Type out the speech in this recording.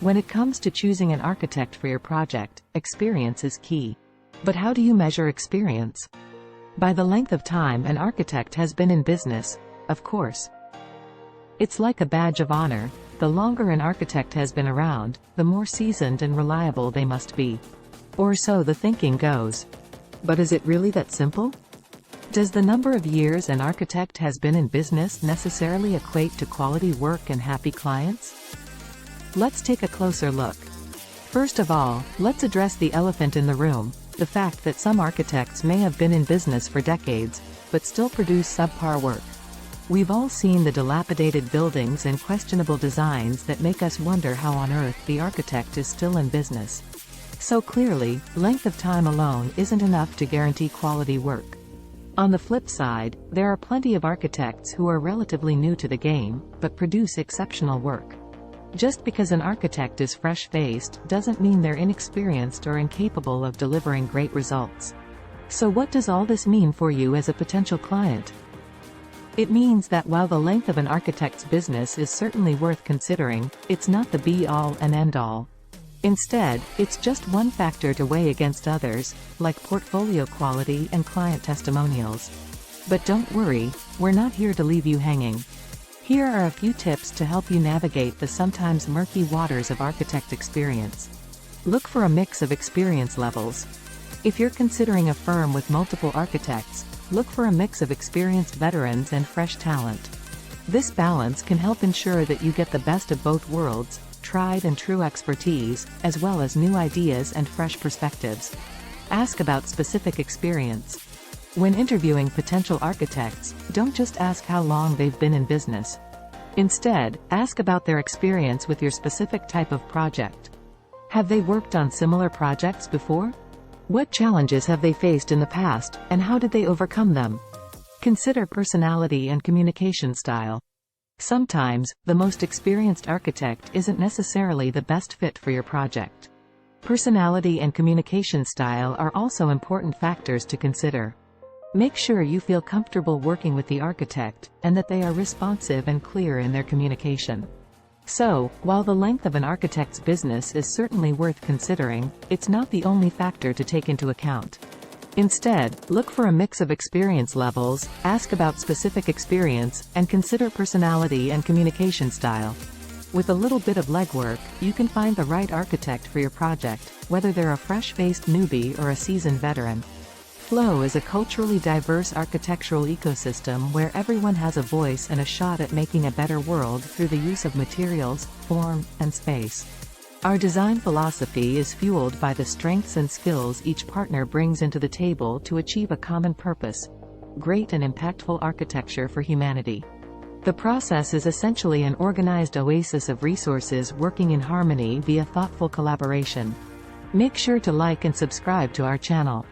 When it comes to choosing an architect for your project, experience is key. But how do you measure experience? By the length of time an architect has been in business, of course. It's like a badge of honor. The longer an architect has been around, the more seasoned and reliable they must be. Or so the thinking goes. But is it really that simple? Does the number of years an architect has been in business necessarily equate to quality work and happy clients? Let's take a closer look. First of all, let's address the elephant in the room, the fact that some architects may have been in business for decades, but still produce subpar work. We've all seen the dilapidated buildings and questionable designs that make us wonder how on earth the architect is still in business. So clearly, length of time alone isn't enough to guarantee quality work. On the flip side, there are plenty of architects who are relatively new to the game, but produce exceptional work. Just because an architect is fresh-faced doesn't mean they're inexperienced or incapable of delivering great results. So what does all this mean for you as a potential client? It means that while the length of an architect's business is certainly worth considering, it's not the be-all and end-all. Instead, it's just one factor to weigh against others, like portfolio quality and client testimonials. But don't worry, we're not here to leave you hanging. Here are a few tips to help you navigate the sometimes murky waters of architect experience. Look for a mix of experience levels. If you're considering a firm with multiple architects, look for a mix of experienced veterans and fresh talent. This balance can help ensure that you get the best of both worlds, tried and true expertise, as well as new ideas and fresh perspectives. Ask about specific experience. When interviewing potential architects, don't just ask how long they've been in business. Instead, ask about their experience with your specific type of project. Have they worked on similar projects before? What challenges have they faced in the past, and how did they overcome them? Consider personality and communication style. Sometimes, the most experienced architect isn't necessarily the best fit for your project. Personality and communication style are also important factors to consider. Make sure you feel comfortable working with the architect, and that they are responsive and clear in their communication. So, while the length of an architect's business is certainly worth considering, it's not the only factor to take into account. Instead, look for a mix of experience levels, ask about specific experience, and consider personality and communication style. With a little bit of legwork, you can find the right architect for your project, whether they're a fresh-faced newbie or a seasoned veteran. Flow is a culturally diverse architectural ecosystem where everyone has a voice and a shot at making a better world through the use of materials, form, and space. Our design philosophy is fueled by the strengths and skills each partner brings into the table to achieve a common purpose: great and impactful architecture for humanity. The process is essentially an organized oasis of resources working in harmony via thoughtful collaboration. Make sure to like and subscribe to our channel.